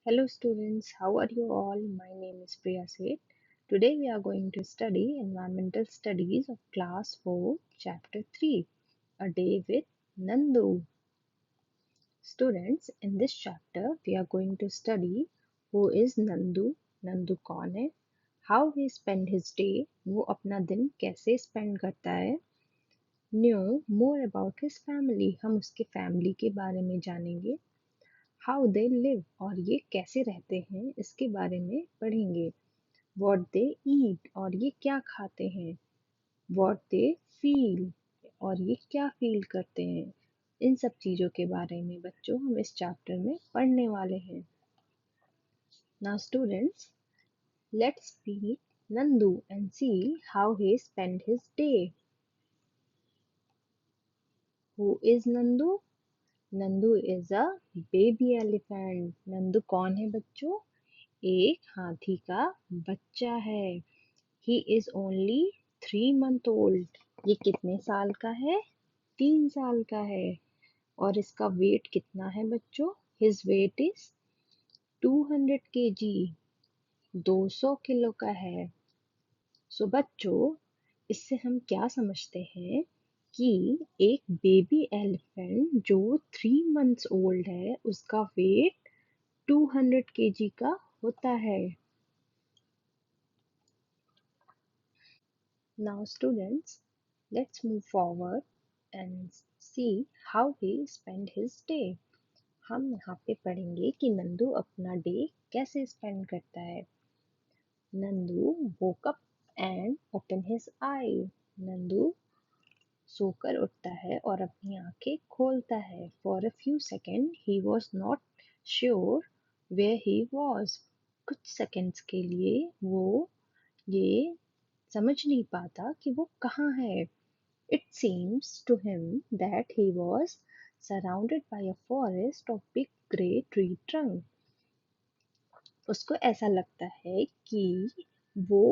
Hello students, how are you all? My name is Priya Seth. Today we are going to study Environmental Studies of Class 4, Chapter 3, A Day with Nandu. Students, in this chapter we are going to study who is Nandu, Nandu कौन है, how he spend his day, वो अपना दिन कैसे spend करता है, know more about his family, हम उसके family के बारे में जानेंगे, हाउ दे लिव और ये कैसे रहते हैं इसके बारे में पढ़ेंगे व्हाट दे ईट और ये क्या खाते हैं व्हाट दे फील और ये क्या फील करते हैं इन सब चीज़ों के बारे में बच्चों हम इस चैप्टर में पढ़ने वाले हैं now students let's meet Nandu and see how he spend his day who is Nandu Nandu is a baby elephant Nandu कौन है बच्चों एक हाथी का बच्चा है he is only 3 month old ये कितने साल का है 3 साल का है और इसका वेट कितना है बच्चों his weight is 200 kg 200 kilo का है सो बच्चों इससे हम क्या समझते हैं कि एक बेबी एलिफेंट जो 3 months ओल्ड है उसका वेट 200 kg का होता है Now, students, let's move forward and see how he spent his day. हम यहाँ पे पढ़ेंगे कि नंदू अपना डे कैसे स्पेंड करता है Nandu woke up and opened his eye. Nandu सोकर उठता है और अपनी आंखें खोलता है For a few seconds, he was not sure where he was. कुछ सेकंड्स के लिए वो ये समझ नहीं पाता कि वो कहाँ है It seems to him that he was surrounded by a forest of big grey tree trunk. उसको ऐसा लगता है कि वो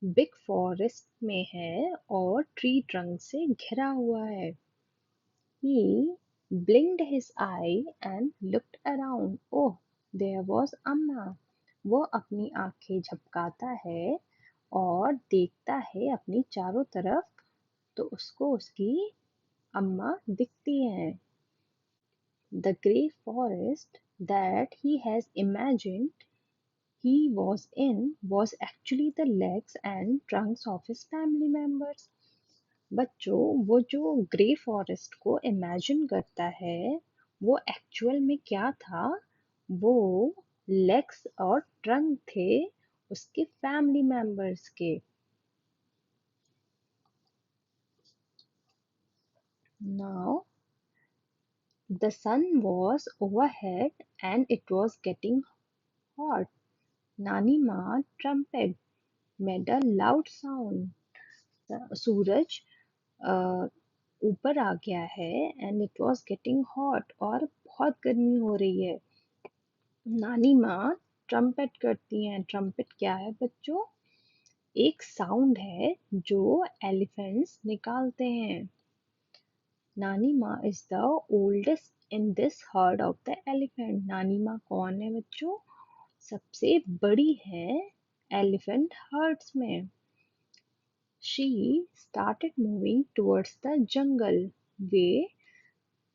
बिग फॉरेस्ट में है और ट्री ट्रंक से घिरा हुआ है He blinked his eye and looked around. Oh, there was Amma. वो अपनी आंखें झपकाता है और देखता है अपनी चारों तरफ तो उसको उसकी अम्मा दिखती हैं The grey forest that he has imagined he was in was actually the legs and trunks of his family members. बच्चों वो जो ग्रे फॉरेस्ट को इमेजिन करता है वो एक्चुअल में क्या था वो लेग्स और ट्रंक थे उसके फैमिली मेंबर्स के now the sun was overhead and it was getting hot. नानी माँ trumpet made a loud sound. सूरज ऊपर आ गया है and it was getting hot और बहुत गर्मी हो रही है नानी माँ ट्रम्पेट करती हैं ट्रम्पेट क्या है बच्चों एक साउंड है जो एलिफेंट्स निकालते हैं नानी माँ is the oldest in this heard of the elephant नानी माँ कौन है बच्चों सबसे बड़ी है एलिफेंट हर्ड्स में She started moving towards the jungle.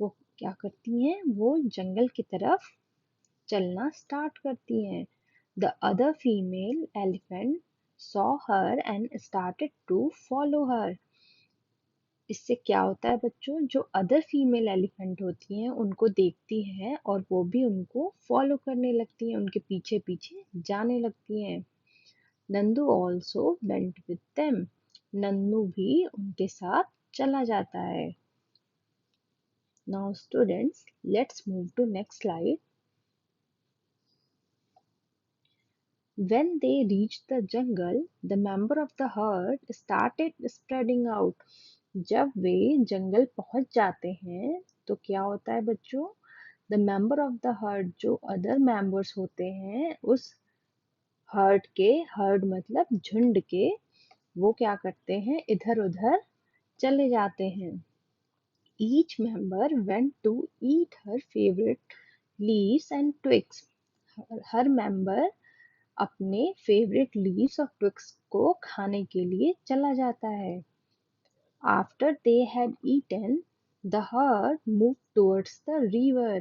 वो क्या करती हैं वो जंगल की तरफ चलना स्टार्ट करती हैं The other female elephant saw her and started to follow her. इससे क्या होता है बच्चों जो अदर फीमेल एलिफेंट होती हैं उनको देखती हैं और वो भी उनको फॉलो करने लगती हैं उनके पीछे पीछे जाने लगती हैं Nandu also went with them Nannu भी उनके साथ चला जाता है Now students, let's move to next slide. When they reached the jungle, the member of the herd started spreading out. जब वे जंगल पहुंच जाते हैं तो क्या होता है बच्चों The member of the herd जो अदर members होते हैं उस हर्ड के हर्ड मतलब झुंड के वो क्या करते हैं इधर उधर चले जाते हैं Each member went to eat her favorite leaves and twigs. Her member अपने फेवरेट लीव्स और ट्विक्स को खाने के लिए चला जाता है। After they had eaten, the herd moved towards the river.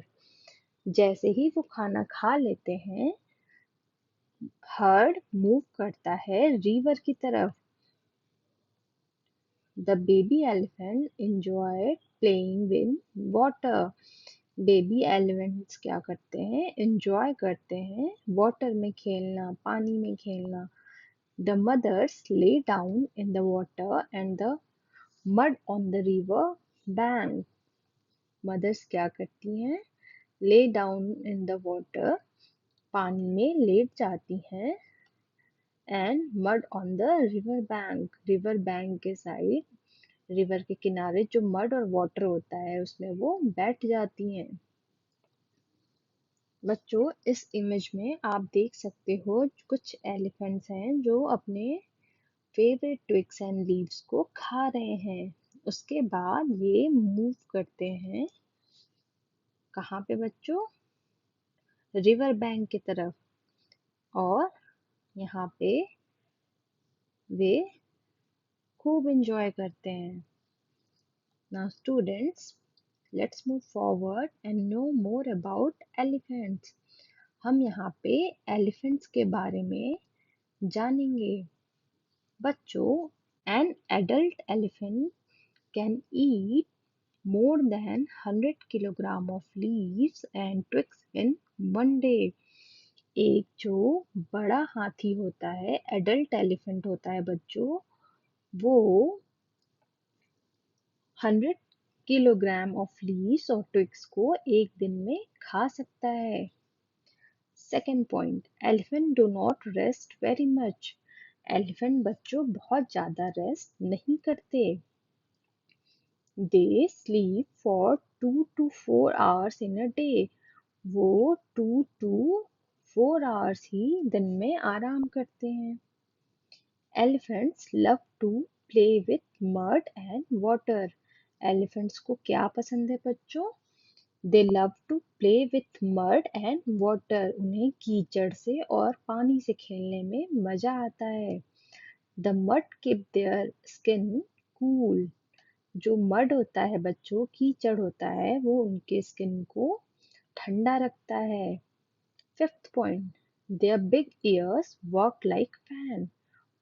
जैसे ही वो खाना खा लेते हैं, हर्ड मूव करता है रिवर की तरफ। The baby elephant enjoyed playing with water. Baby elephants क्या करते हैं? एंजॉय करते हैं वाटर में खेलना, पानी में खेलना। The mothers lay down in the water and the mud on the river bank. Mothers क्या करती हैं? Lay down in the water, पानी में लेट जाती हैं, and mud on the river bank के साइड, रिवर के किनारे जो मड और वाटर होता है उसमें वो बैठ जाती हैं। बच्चों, इस इमेज में आप देख सकते हो कुछ एलिफेंट्स हैं जो अपने फेवरेट ट्विग्स एंड लीव्स को खा रहे हैं। उसके बाद ये मूव करते हैं कहाँ पे बच्चों? रिवर बैंक की तरफ। और यहाँ पे वे खूब इंजॉय करते हैं। Now students, let's move forward and know more about elephants. हम यहाँ पे elephants के बारे में जानेंगे। बच्चों, an adult elephant can eat more than 100 kilogram of leaves and twigs in one day. एक जो बड़ा हाथी होता है, एडल्ट एलिफेंट होता है बच्चों, वो 100 किलोग्राम ऑफ लीव्स और ट्विग्स को एक दिन में खा सकता है। Second point, elephant do not rest very much. Elephant बच्चों बहुत ज्यादा रेस्ट नहीं करते। They sleep for 2 to 4 hours in a day. वो 2 to 4 hours ही दिन में आराम करते हैं। Elephants love to play with mud and water. Elephants को क्या पसंद है बच्चों? They love to play with mud and water. उन्हें कीचड़ से और पानी से खेलने में मजा आता है। The mud keep their skin cool. जो मड होता है बच्चों, कीचड़ होता है, वो उनके स्किन को ठंडा रखता है। Fifth point, their big ears work like fan.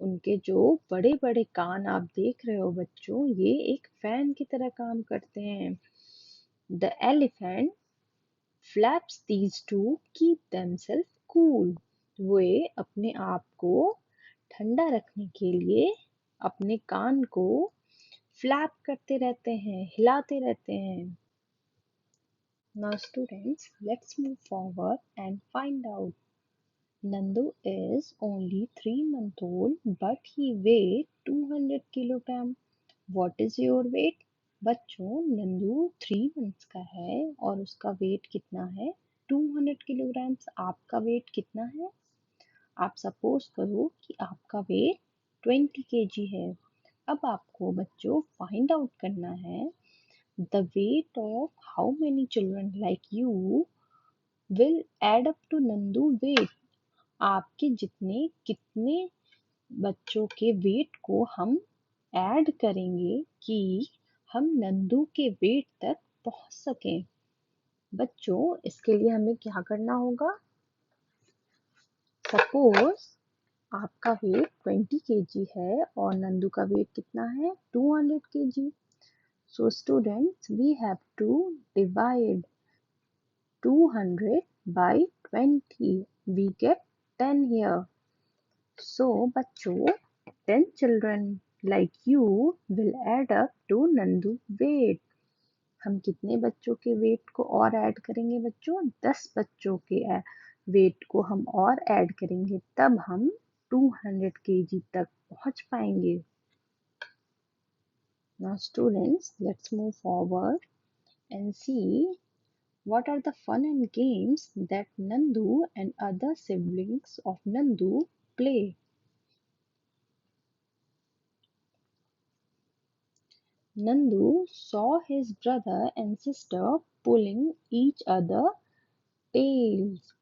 उनके जो बड़े बड़े कान आप देख रहे हो बच्चों, ये एक फैन की तरह काम करते हैं। The elephant flaps these to keep themselves cool. वे अपने आप को ठंडा रखने के लिए अपने कान को फ्लैप करते रहते हैं, हिलाते रहते हैं। Now students, let's move forward and find out. Nandu is only 3 months old, but he weighs 200 kilogram. What is your weight? बच्चों, नंदू 3 मंथ्स का है और उसका वेट कितना है? 200 किलोग्राम्स। आपका वेट कितना है? आप सपोज करो कि आपका वेट 20 kg है। अब आपको बच्चों फाइंड आउट करना है the weight of how many children like you will add up to Nandu weight. आपके जितने कितने बच्चों के वेट को हम ऐड करेंगे कि हम नंदू के वेट तक पहुंच सकें। बच्चों, इसके लिए हमें क्या करना होगा? सपोज आपका वेट 20 kg है और नंदू का वेट कितना है? 200 kg. So students, we have to divide 200 by 20. We get 10 here. So बच्चों, 10 children like you will add up to Nandu weight. हम कितने बच्चों के वेट को और ऐड करेंगे बच्चों? 10 बच्चों के वेट को हम और ऐड करेंगे, तब हम 200 kg तक पहुंच पाएंगे। Now students, let's move forward and see what are the fun and games that Nandu and other siblings of Nandu play. Nandu saw his brother and sister pulling each other tails.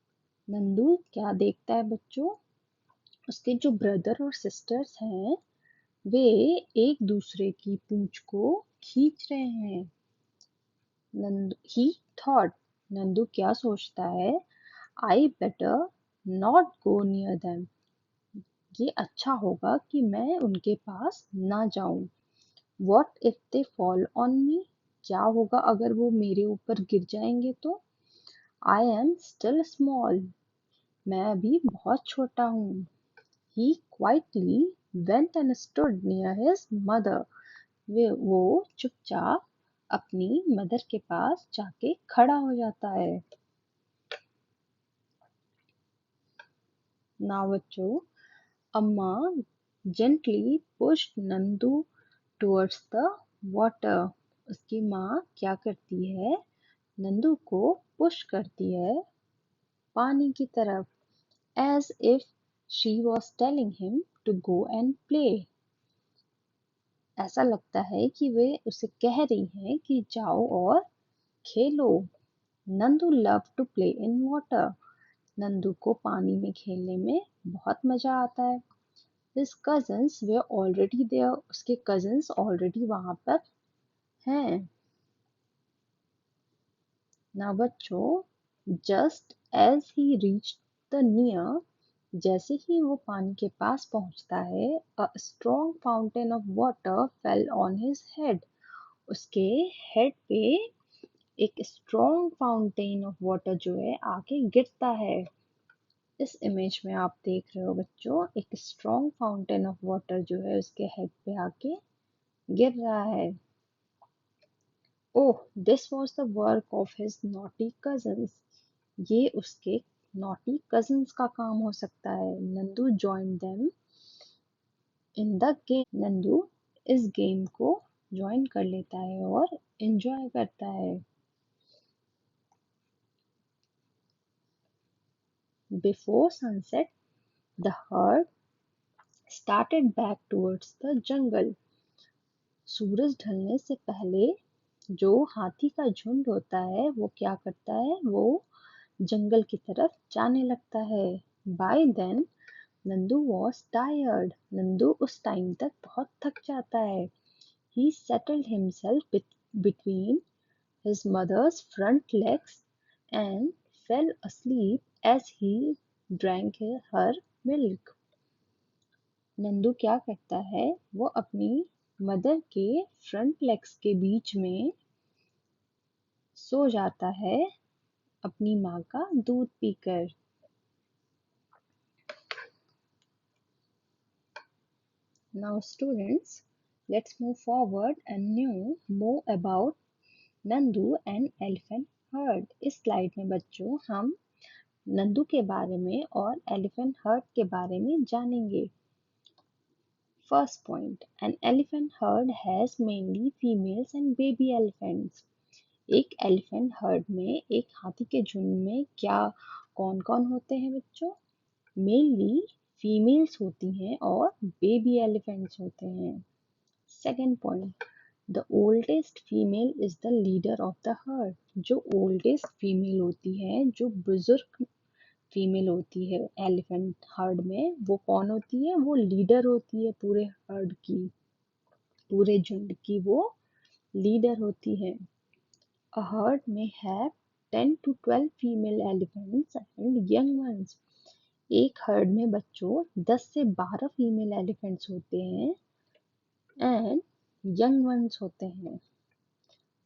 Nandu क्या देखता है बच्चों? उसके जो brother और sisters हैं वे एक दूसरे की पूंछ को खींच रहे हैं। नंदू ही थॉट, नंदू क्या सोचता है? I better not go near them, ये अच्छा होगा कि मैं उनके पास ना जाऊं। What if they fall on me, क्या होगा अगर वो मेरे ऊपर गिर जाएंगे तो? आई एम स्टिल स्मॉल, मैं अभी बहुत छोटा हूँ। He quietly went and stood near his mother, वे वो चुपचाप अपनी मदर के पास जाके खड़ा हो जाता है। नाउ बच्चों, अम्मा gently pushed Nandu towards the water, उसकी माँ क्या करती है? नंदू को पुश करती है पानी की तरफ, as if she was telling him to go and play, ऐसा लगता है कि वे उसे कह रही हैं कि जाओ और खेलो। Nandu love to play in water, Nandu को पानी में खेलने में बहुत मजा आता है। His cousins were already there, उसके cousins already वहां पर हैं। Now बच्चों, just as he reached the near, जैसे ही वो पानी के पास पहुंचता है, a strong fountain of water fell on his head, उसके हेड पे एक स्ट्रॉन्ग फाउंटेन ऑफ वाटर जो है आके गिरता है। इस इमेज में आप देख रहे हो बच्चों, एक स्ट्रॉन्ग फाउंटेन ऑफ वाटर जो है उसके हेड पे आके गिर रहा है। Oh, this was the work of his naughty cousins, ये उसके नॉटी कजन्स का काम हो सकता है। Nandu join them in the game, Nandu इस गेम को ज्वाइन कर लेता है और एंजॉय करता है। Before sunset the herd started back towards the jungle, सूरज ढलने से पहले जो हाथी का झुंड होता है वो क्या करता है? वो जंगल की तरफ जाने लगता है। By then Nandu was tired, Nandu उस टाइम तक बहुत थक जाता है। He settled himself between his mother's front legs and fell asleep as he drank her milk. Nandu क्या करता है? वो अपनी मदर के फ्रंट लेग्स के बीच में सो जाता है अपनी माँ का दूध पीकर। Now students, let's move forward and know more about Nandu and elephant heard. इस स्लाइड में बच्चों हम नंदू के बारे में और एलिफेंट हर्ड के बारे में जानेंगे। First point, an elephant heard has mainly females and baby elephants. एक एलिफेंट हर्ड में, एक हाथी के झुंड में क्या कौन कौन होते हैं बच्चों? मेनली फीमेल्स होती हैं और बेबी एलिफेंट्स होते हैं। Second point, the oldest female is the leader of the heard. जो ओल्डेस्ट फीमेल होती है, जो बुजुर्ग फीमेल होती है एलिफेंट हर्ड में, वो कौन होती है? वो लीडर होती है पूरे हर्ड की, पूरे झुंड की वो लीडर होती है। A herd may have 10 to 12 female elephants and young ones. एक हर्ड में बच्चों 10 से 12 फीमेल एलिफेंट्स होते हैं एंड यंग वंस होते हैं।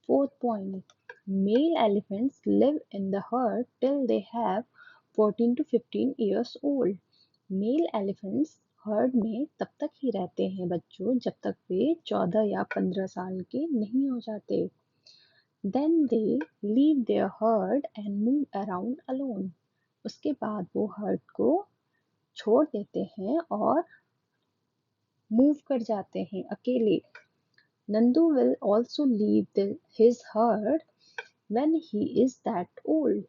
Fourth point, male elephants live in the herd till they have 14 to 15 years old. Male elephants herd में तब तक ही रहते हैं बच्चों जब तक वे 14 या 15 साल के नहीं हो जाते। Then they leave their herd and move around alone. उसके बाद वो हर्ड को छोड़ देते हैं और मूव कर जाते हैं अकेले। Nandu will also leave his herd when he is that old.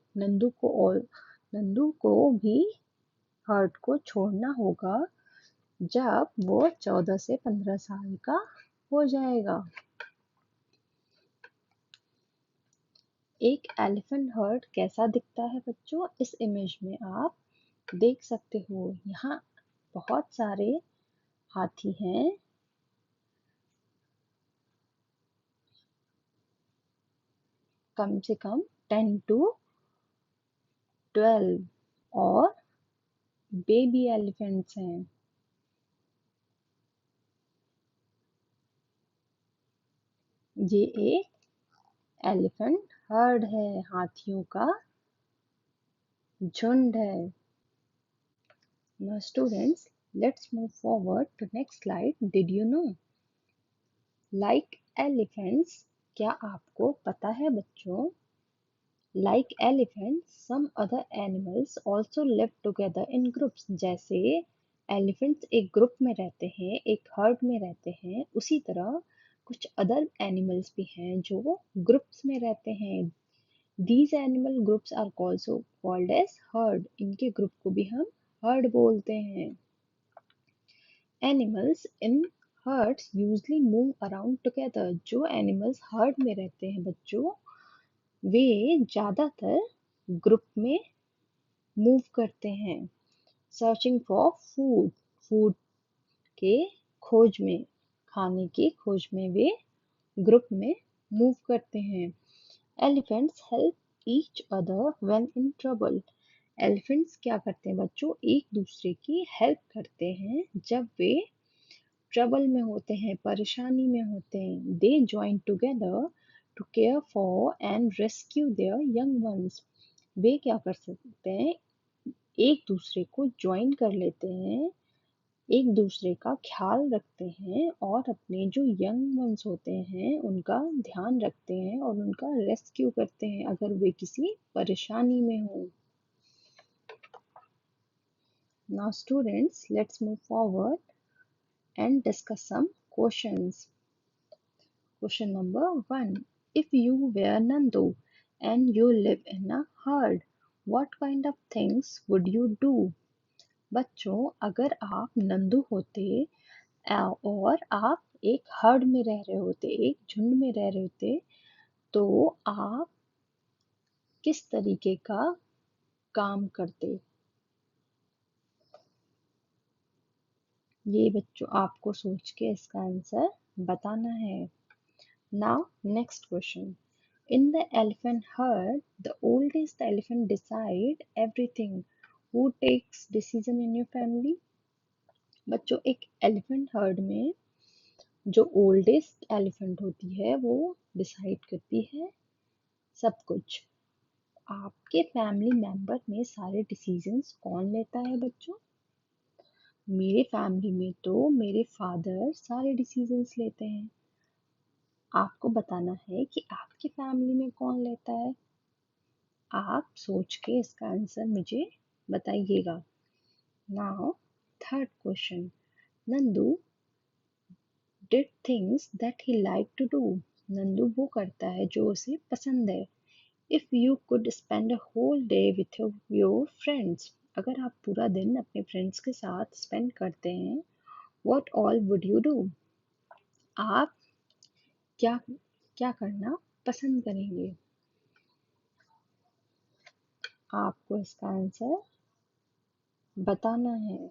Nandu को भी हर्ड को छोड़ना होगा जब वो 14 से 15 साल का हो जाएगा। एक एलिफेंट हर्ड कैसा दिखता है बच्चों? इस इमेज में आप देख सकते हो यहाँ बहुत सारे हाथी हैं। कम से कम 10 to 12 और बेबी एलिफेंट्स हैं। ये एक एलिफेंट हर्ड है, हाथियों का झुंड है। Now students, let's move forward to next slide. Did you know? Like elephants, क्या आपको पता है बच्चों? Like elephants, some other animals also live together in groups. जैसे elephants एक ग्रुप में रहते हैं, एक हर्ड में रहते हैं, उसी तरह कुछ अदर एनिमल्स भी हैं जो ग्रुप्स में रहते हैं। These animal groups are also called as herd. इनके ग्रुप को भी हम हर्ड बोलते हैं। Animals in herds usually move around together. जो animals herd में रहते हैं बच्चों, वे ज़्यादातर ग्रुप में मूव करते हैं। सर्चिंग फॉर फूड, फूड के खोज में, खाने की खोज में वे ग्रुप में मूव करते हैं। Elephants help each other when in trouble. Elephants क्या करते हैं बच्चों? एक दूसरे की हेल्प करते हैं जब वे ट्रबल में होते हैं, परेशानी में होते हैं। They join together to care for and rescue their young ones. वे क्या कर सकते हैं? एक दूसरे को ज्वाइन कर लेते हैं, एक दूसरे का ख्याल रखते हैं और अपने जो यंग वंस होते हैं उनका ध्यान रखते हैं और उनका रेस्क्यू करते हैं अगर वे किसी परेशानी में हो। Now students, let's move forward and discuss some questions. Question number 1. If you were Nandu and you live in a herd, what kind of things would you do? बच्चों, अगर आप नंदू होते और आप एक हर्ड में रह रहे होते, एक झुंड में रह रहे होते, तो आप किस तरीके का काम करते? ये बच्चों आपको सोच के इसका आंसर बताना है। Now, next question. In the elephant herd, the oldest elephant decide everything. Who takes decision in your family? बच्चों, एक एलिफेंट हर्ड में जो ओल्डेस्ट एलिफेंट होती है वो डिसाइड करती है सब कुछ। आपके फैमिली मेंबर में सारे डिसीजंस कौन लेता है बच्चों? मेरे फैमिली में तो मेरे फादर सारे डिसीजंस लेते हैं। आपको बताना है कि आपके फैमिली में कौन लेता है। आप सोच के इसका आंसर मुझे बताइएगा। Now third question. Nandu did things that he like to do. Nandu वो करता है जो उसे पसंद है। If you could spend a whole day with your friends, अगर आप पूरा दिन अपने फ्रेंड्स के साथ स्पेंड करते हैं, what all would you do? आप क्या क्या करना पसंद करेंगे? आपको इसका आंसर बताना है।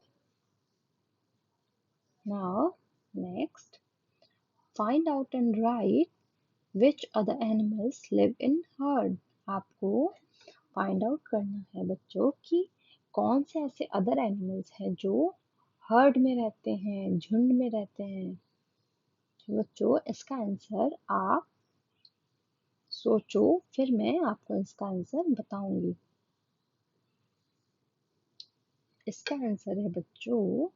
Now, next, find out and write which other animals live in herd. आपको find out करना है बच्चों कि कौन से ऐसे अदर एनिमल्स हैं जो हर्ड में रहते हैं, झुंड में रहते हैं। तो बच्चों इसका आंसर आप सोचो, फिर मैं आपको इसका आंसर बताऊंगी। इसका आंसर है बच्चों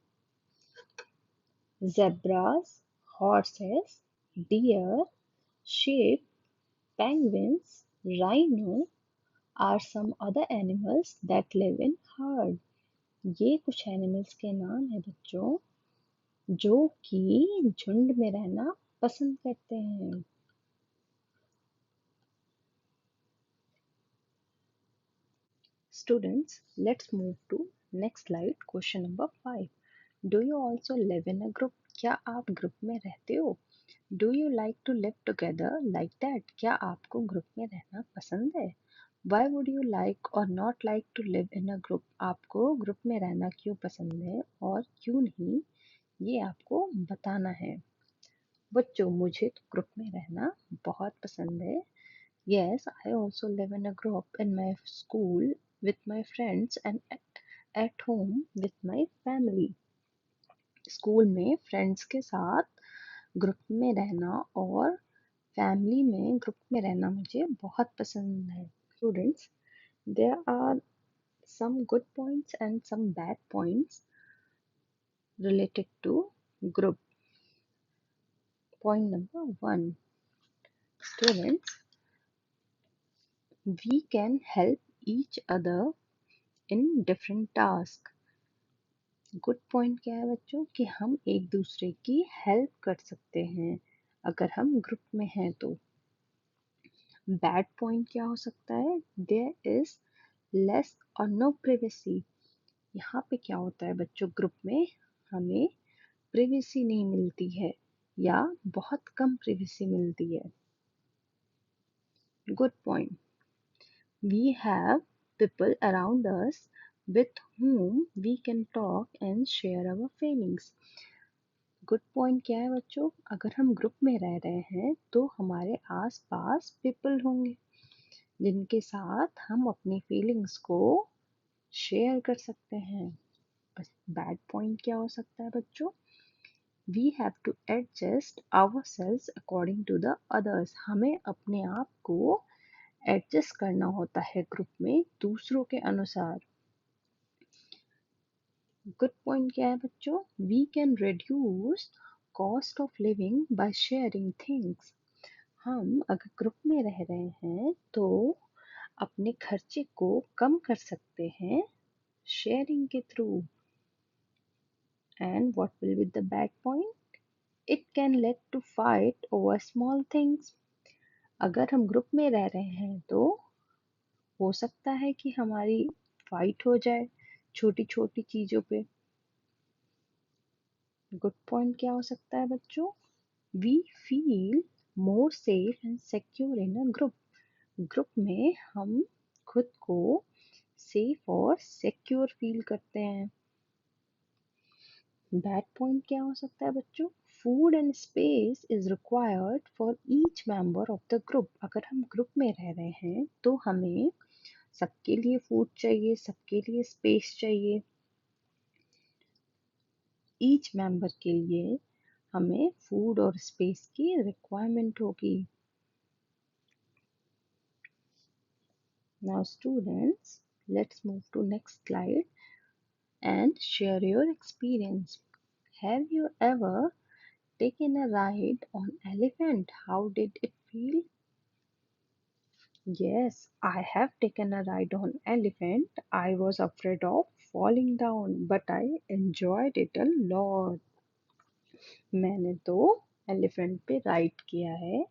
zebras, horses, deer, sheep, penguins, rhino are some other animals that live in herd. ये कुछ एनिमल्स के नाम है बच्चों जो कि झुंड में रहना पसंद करते हैं। Students, let's move to next slide. Question number 5. Do you also live in a group? क्या आप ग्रुप में रहते हो? Do you like to live together like that? क्या आपको ग्रुप में रहना पसंद है? Why would you like or not like to live in a group? आपको ग्रुप में रहना क्यों पसंद है और क्यों नहीं, ये आपको बताना है। बच्चों, मुझे तो ग्रुप में रहना बहुत पसंद है। Yes, I also live in a group in my school with my friends and at home with my family. School में फ्रेंड्स के साथ ग्रुप में रहना और फैमिली में ग्रुप में रहना मुझे बहुत पसंद है। Students, there are some good points and some bad points related to group. Point number one, students, we can help each other in different tasks. Good point क्या है बच्चों कि हम एक दूसरे की हेल्प कर सकते हैं अगर हम ग्रुप में हैं तो। बैड पॉइंट क्या हो सकता है? देयर इज लेस और नो प्रिवेसी। यहाँ पे क्या होता है बच्चों, ग्रुप में हमें प्रिवेसी नहीं मिलती है या बहुत कम प्रिवेसी मिलती है। Good point, we have people around us with whom we can talk and share our feelings. Good point क्या है बच्चों, अगर हम ग्रुप में रह रहे हैं तो हमारे आसपास पीपल होंगे जिनके साथ हम अपनी फीलिंग्स को शेयर कर सकते हैं। बैड पॉइंट क्या हो सकता है बच्चों? We have to adjust ourselves according to the others. हमें अपने आप को एडजस्ट करना होता है ग्रुप में दूसरों के अनुसार। गुड पॉइंट क्या है बच्चों? We can reduce cost of living by sharing things. हम अगर ग्रुप में रह रहे हैं तो अपने खर्चे को कम कर सकते हैं शेयरिंग के थ्रू। And what will be the bad point? It can lead to fight over small things. अगर हम ग्रुप में रह रहे हैं तो हो सकता है कि हमारी फाइट हो जाए छोटी छोटी चीजों पे। गुड पॉइंट क्या हो सकता है बच्चों? We feel more safe and secure in a group. Group में हम खुद को सेफ और सिक्योर फील करते हैं। बैड पॉइंट क्या हो सकता है बच्चों? Food and space is required for each member of the group. अगर हम ग्रुप में रह रहे हैं तो हमें सबके लिए फूड चाहिए, सबके लिए स्पेस चाहिए। ईच मेंबर के लिए हमें फूड और स्पेस की रिक्वायरमेंट होगी। Now students, let's move to next slide and share your experience. Have you ever taken a ride on elephant? How did it feel? Yes, I have taken a ride on elephant. I was afraid of falling down, but I enjoyed it a lot. मैंने तो elephant पे ride किया है।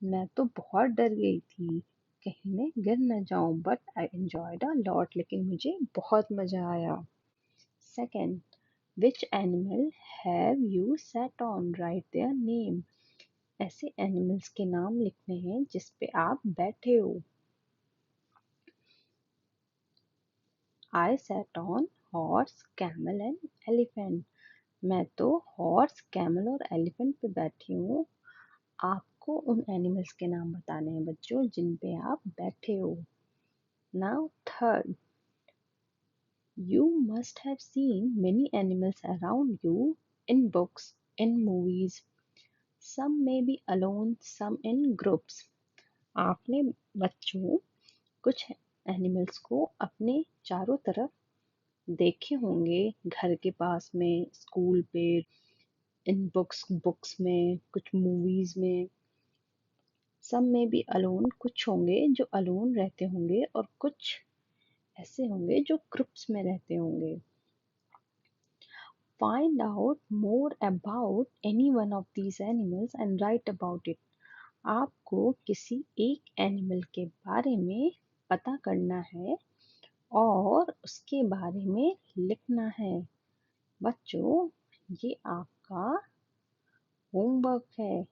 मैं तो बहुत डर गई थी कहीं मैं गिर न जाऊं, but I enjoyed a lot. लेकिन मुझे बहुत मजा आया। Second, which animal have you sat on? Right their name. ऐसे एनिमल्स के नाम लिखने हैं जिस पे आप बैठे हो। I sat on horse, camel and elephant. मैं तो हॉर्स, कैमल और एलिफेंट पे बैठी हूँ। आपको उन एनिमल्स के नाम बताने हैं बच्चों जिन पे आप बैठे हो। Now third, you must have seen many animals around you in books, in movies. Some may be alone, some in groups. आपने बच्चों कुछ एनिमल्स को अपने चारों तरफ देखे होंगे, घर के पास में, स्कूल पे, इन बुक्स में, कुछ मूवीज में। सम में बी अलोन, कुछ होंगे जो अलोन रहते होंगे और कुछ ऐसे होंगे जो ग्रुप्स में रहते होंगे। Find out more about any one of these animals and write about it. आपको किसी एक एनिमल के बारे में पता करना है और उसके बारे में लिखना है। बच्चों, ये आपका होमवर्क है।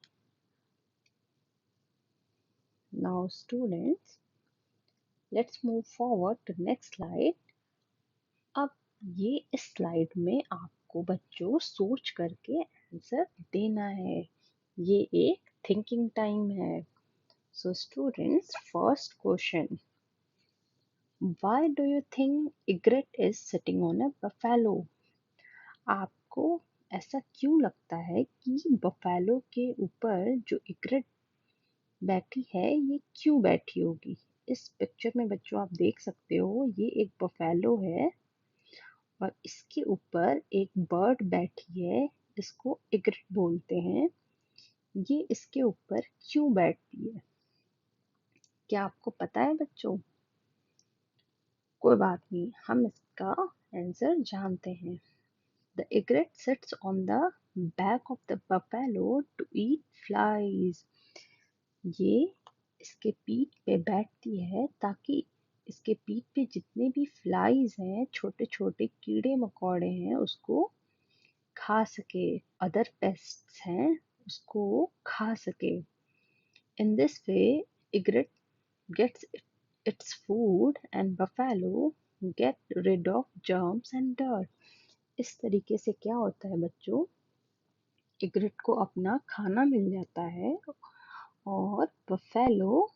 Now students, let's move forward to next slide. अब ये इस स्लाइड में आपको बच्चों सोच करके आंसर देना है। ये एक थिंकिंग टाइम है। So students, first question, why do you think egret is sitting on a buffalo? आपको ऐसा क्यों लगता है कि बफेलो के ऊपर जो इग्रेट बैठी है ये क्यों बैठी होगी? इस पिक्चर में बच्चों आप देख सकते हो ये एक बफेलो है और इसके ऊपर एक बर्ड बैठी है, इसको इग्रेट बोलते हैं। ये इसके ऊपर क्यों बैठती है? क्या आपको पता है बच्चों? कोई बात नहीं, हम इसका आंसर जानते हैं। The egret sits on the back of the buffalo to eat flies. ये इसके पीठ पे बैठती है ताकि इसके पीठ पे जितने भी फ्लाइज हैं, छोटे छोटे कीड़े मकोड़े हैं, उसको खा सके, अदर पेस्ट्स हैं उसको खा सके। In this way, egret gets its food and buffalo get rid of germs and dirt. इस तरीके से क्या होता है बच्चों, इग्रेट को अपना खाना मिल जाता है और बफेलो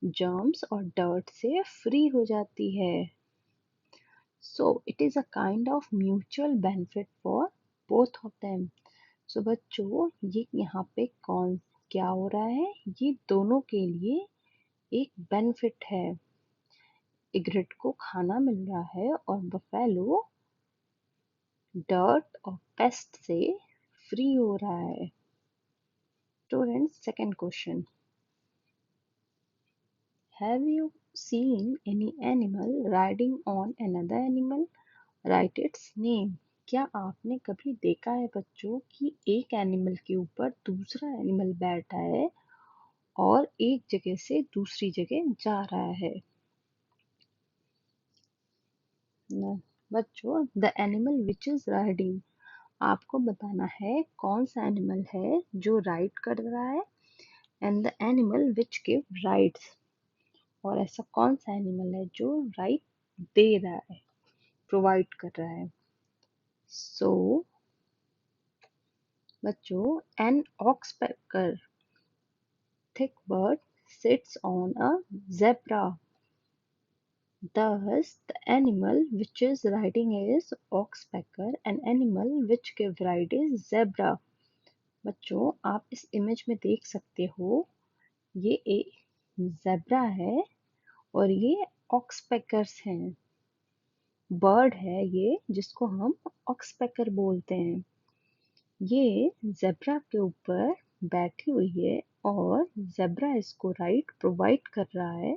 जर्म्स और डर्ट से फ्री हो जाती है। So it is a kind of mutual benefit for both of them. So बच्चों, ये यहाँ पे कौन क्या हो रहा है, ये दोनों के लिए एक बेनिफिट है। इग्रेट को खाना मिल रहा है और बफेलो डर्ट और पेस्ट से फ्री हो रहा है। Students, second question, have you seen any animal riding on another animal? Right it's name. क्या आपने कभी देखा है बच्चों कि एक एनिमल के ऊपर दूसरा एनिमल बैठा है और एक जगह से दूसरी जगह जा रहा है? बच्चों, the animal which is riding, आपको बताना है कौन सा एनिमल है जो राइड कर रहा है, and the animal which give rides, और ऐसा कौन सा एनिमल है जो राइड दे रहा है, प्रोवाइड कर रहा है। सो बच्चों, N oxpecker thick bird sits on a zebra. Thus, the animal which is riding is oxpecker and animal which give ride is zebra. बच्चों, आप इस इमेज में देख सकते हो ये एक जेब्रा है और ये ऑक्सपेकर्स हैं। बर्ड है ये जिसको हम ऑक्सपेकर बोलते हैं। ये जेब्रा के ऊपर बैठी हुई है और जेब्रा इसको राइड प्रोवाइड कर रहा है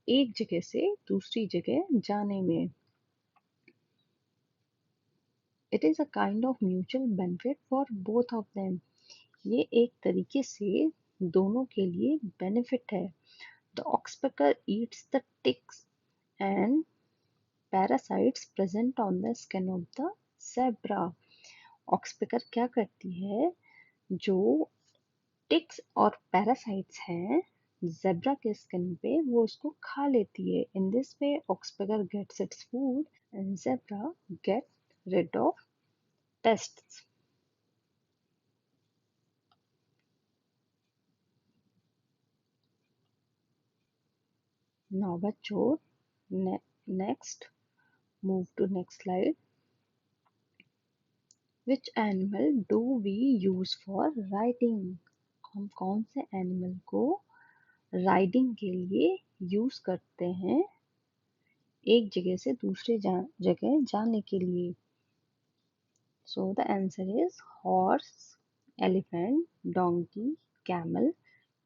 एक जगह से दूसरी जगह जाने में। It is a kind of mutual benefit for both of them. ये एक तरीके से दोनों के लिए बेनिफिट है। The oxpecker eats the ticks and parasites present on the skin of the zebra. Oxpecker क्या करती है, जो टिक्स और पैरासाइट्स हैं ज़ेब्रा के स्किन पे, वो उसको खा लेती है। In this way oxpecker gets its food and zebra get rid of pests. Now बच्चों, next move to next slide. Which animal do we use for riding? हम कौन से एनिमल को राइडिंग के लिए यूज करते हैं एक जगह से दूसरी जगह जाने के लिए? So the answer is horse, elephant, donkey, camel,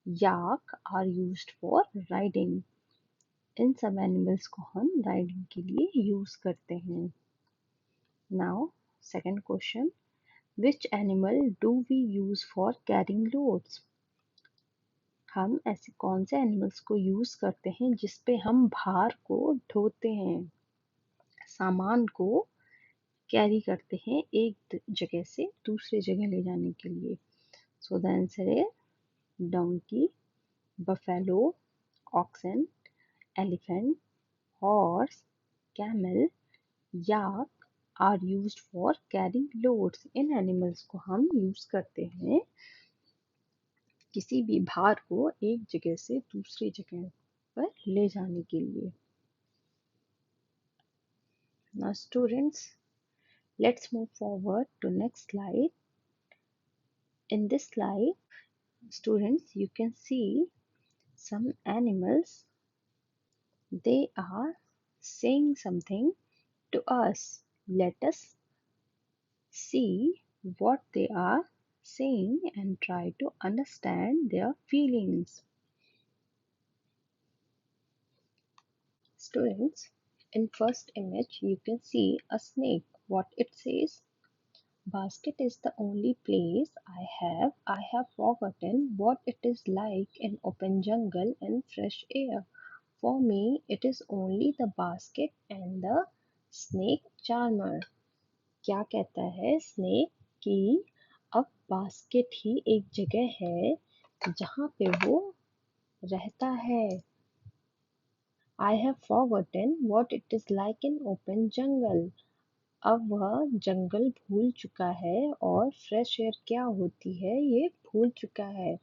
yak are used for riding. इन सब एनिमल्स को हम राइडिंग के लिए यूज करते हैं। Now second question, which animal do we use for carrying loads? हम ऐसे कौन से एनिमल्स को यूज करते हैं जिस पे हम भार को ढोते हैं, सामान को कैरी करते हैं एक जगह से दूसरे जगह ले जाने के लिए? So the answer is donkey, buffalo, oxen, elephant, horse, camel, yak are used for carrying loads. इन एनिमल्स को हम यूज करते हैं किसी भी भार को एक जगह से दूसरी जगह पर ले जाने के लिए। Now students, let's move forward to next slide. In this slide, students, you can see some animals. They are saying something to us. Let us see what they are saying and try to understand their feelings. Students, in first image you can see a snake. What it says: basket is the only place I have forgotten what it is like in open jungle and fresh air. For me, it is only the basket and the snake charmer. क्या कहता है snake कि अब basket ही एक जगह है जहाँ पे वो रहता है। I have forgotten what it is like in open jungle. अब वह जंगल भूल चुका है और फ्रेश एयर क्या होती है ये भूल चुका है।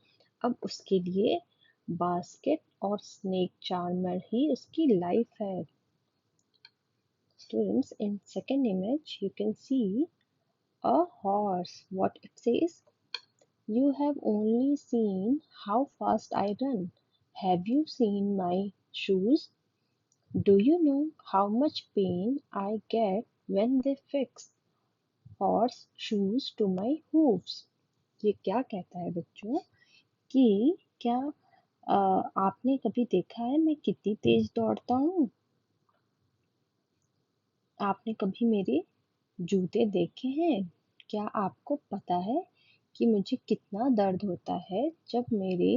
अब उसके लिए बास्केट और स्नेक चार्मर ही उसकी लाइफ है। Students, in second image you can see a horse. What it says: you have only seen how fast I run. Have you seen my shoes? Do you know how much pain I get when they fix horse shoes to my hoofs? ये क्या कहता है बच्चों कि क्या आपने कभी देखा है मैं कितनी तेज दौड़ता हूँ? आपने कभी मेरे जूते देखे हैं? क्या आपको पता है कि मुझे कितना दर्द होता है जब मेरे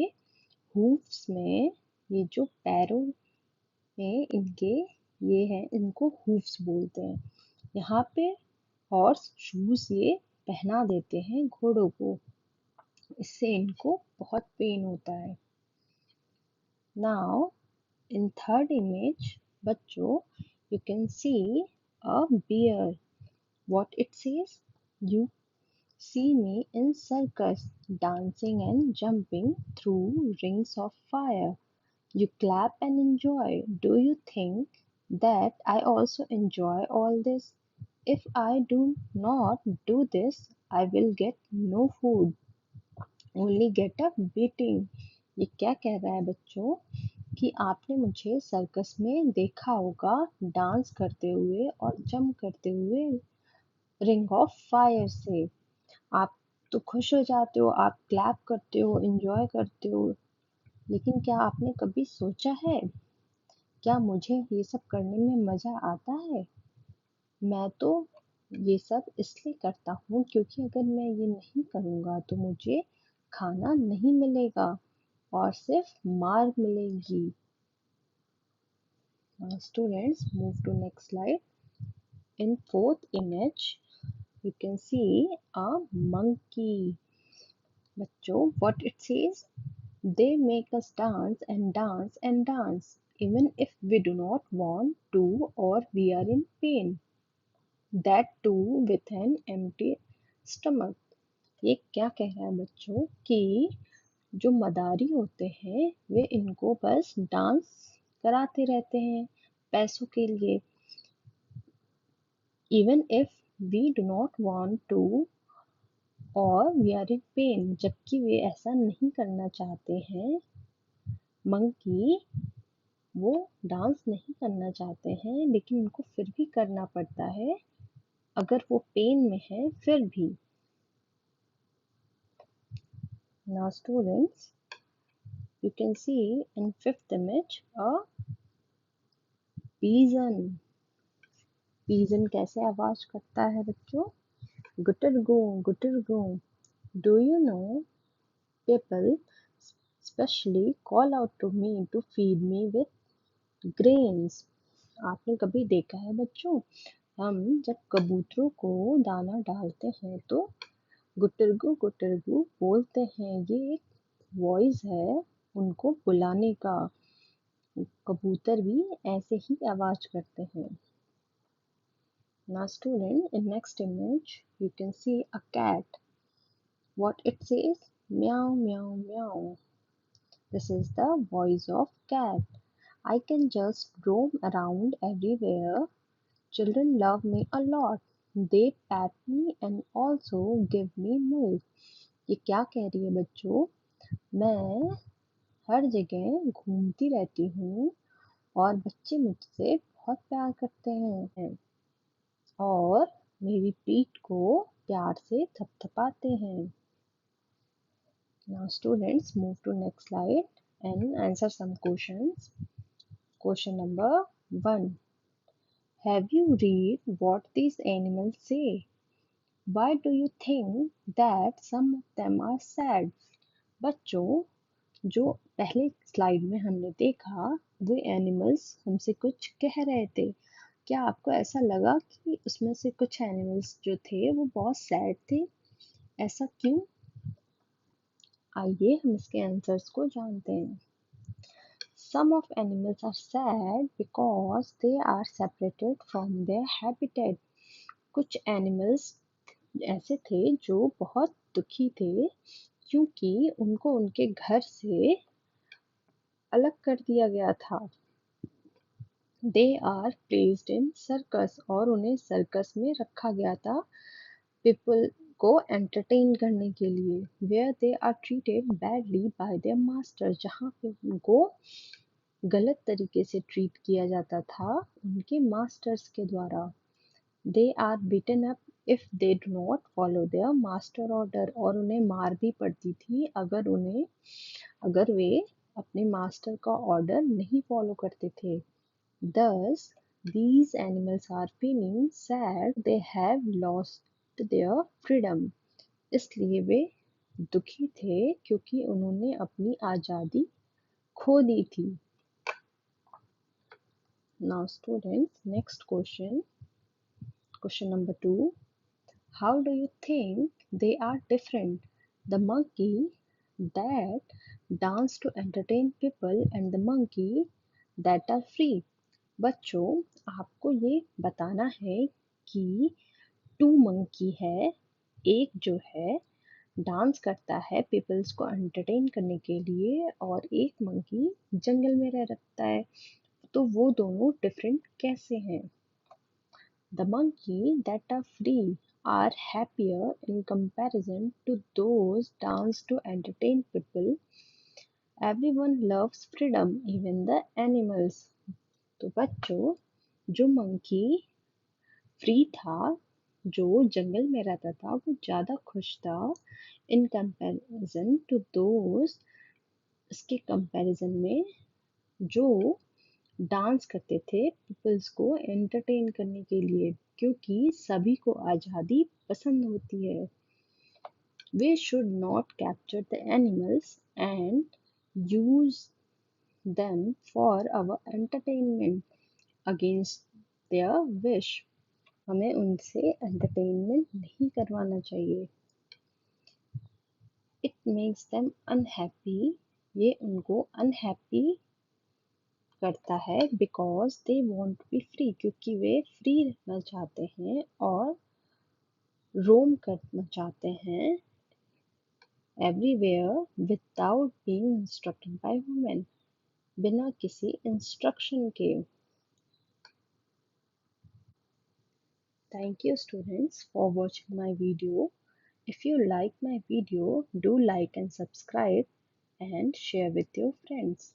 हूफ्स में, ये जो पैरों में इनके ये हैं, इनको हूफ्स बोलते हैं। यहाँ पे हॉर्स शूज ये पहना देते हैं घोड़ों को, इससे इनको बहुत पेन होता है। नाउ इन थर्ड इमेज बच्चों you can see a bear. What it says: you see me in circus dancing and jumping through rings of fire. You clap and enjoy. Do you think that I also enjoy all this? If I do not do this, I will get no food, only get a beating. ये क्या कह रहा है बच्चों कि आपने मुझे circus में देखा होगा डांस करते हुए और जंप करते हुए रिंग ऑफ फायर से। आप तो खुश हो जाते हो, आप क्लैप करते हो, एंजॉय करते हो, लेकिन क्या आपने कभी सोचा है क्या मुझे ये सब करने में मज़ा आता है? मैं तो ये सब इसलिए करता हूँ क्योंकि अगर मैं ये नहीं करूँगा तो मुझे खाना नहीं मिलेगा और सिर्फ मार मिलेगी। Now students, move to next slide. In fourth image, you can see a monkey. बच्चों, what it says: they make us dance and dance and dance, even if we do not want to or we are in pain. That too with an empty stomach. ये क्या कह रहा है बच्चों कि जो मदारी होते हैं वे इनको बस डांस कराते रहते हैं पैसों के लिए। Even if we do not want to और वी आर इन पेन, जबकि वे ऐसा नहीं करना चाहते हैं। मंकी वो डांस नहीं करना चाहते हैं लेकिन उनको फिर भी करना पड़ता है, अगर वो पेन में है फिर भी। Now students, you can see in fifth image a pigeon. pigeon कैसे आवाज करता है बच्चों? गुटर गो गुटर गो। Do you know people specially call out to me to feed me with grains? आपने कभी देखा है बच्चों हम जब कबूतरों को दाना डालते हैं तो गुटरगू बोलते हैं। ये एक वॉइस है उनको बुलाने का। कबूतर भी ऐसे ही आवाज करते हैं। Now student, in next image you can see a cat. What it says? Meow meow meow. This is the voice of cat. I can just roam around everywhere. Children love me a lot. They pat me and also give me milk. ये क्या कह रही है बच्चों? मैं हर जगह घूमती रहती हूँ और बच्चे मुझसे बहुत प्यार करते हैं और मेरी पीठ को प्यार से थपथपाते हैं। Now students move to next slide and answer some questions. Question number 1. Have you read what these animals say? Why do you think that some of them are sad? बच्चों, जो पहले स्लाइड में हमने देखा वो एनिमल्स हमसे कुछ कह रहे थे। क्या आपको ऐसा लगा कि उसमें से कुछ एनिमल्स जो थे वो बहुत सैड थे? ऐसा क्यों? आइए हम इसके आंसर्स को जानते हैं। Some of animals are sad because they are separated from their habitat. कुछ एनिमल्स ऐसे थे जो बहुत दुखी थे क्योंकि उनको उनके घर से अलग कर दिया गया था। They are placed in circus और उन्हें सर्कस में रखा गया था people को एंटरटेन करने के लिए। Where they are treated badly by their master, जहाँ पे उनको गलत तरीके से ट्रीट किया जाता था उनके मास्टर्स के द्वारा। They are beaten up if they do not follow their master order, और उन्हें मार भी पड़ती थी अगर वे अपने मास्टर का ऑर्डर नहीं फॉलो करते थे। Thus, these animals are feeling sad they have lost their freedom. इसलिए वे दुखी थे क्योंकि उन्होंने अपनी आज़ादी खो दी थी। Now students, next question number 2. How do you think they are different? The monkey that dance to entertain people and the monkey that are free. बच्चों, आपको ये बताना है कि 2 मंकी है। एक जो है डांस करता है पीपल्स को एंटरटेन करने के लिए और एक मंकी जंगल में रहता है। तो वो दोनों डिफरेंट कैसे हैं? The monkey that are free are happier in comparison to those dance to entertain people. Everyone loves freedom, even the animals. तो बच्चों, जो मंकी फ्री था, जो जंगल में रहता था, वो ज़्यादा खुश था इन कंपैरिजन टू दोज, इसके कंपैरिजन में जो डांस करते थे पीपल्स को एंटरटेन करने के लिए, क्योंकि सभी को आज़ादी पसंद होती है। We should not capture the animals and use them for our entertainment against their wish. हमें उनसे एंटरटेनमेंट नहीं करवाना चाहिए। It makes them unhappy. ये उनको अनहैप्पी करता है because they want B free, क्योंकि वे फ्री रहना चाहते हैं और रोम करना चाहते हैं everywhere without being instructed by women, बिना किसी इंस्ट्रक्शन के। Thank you students for watching my video. If you like my video, do like and subscribe and share with your friends.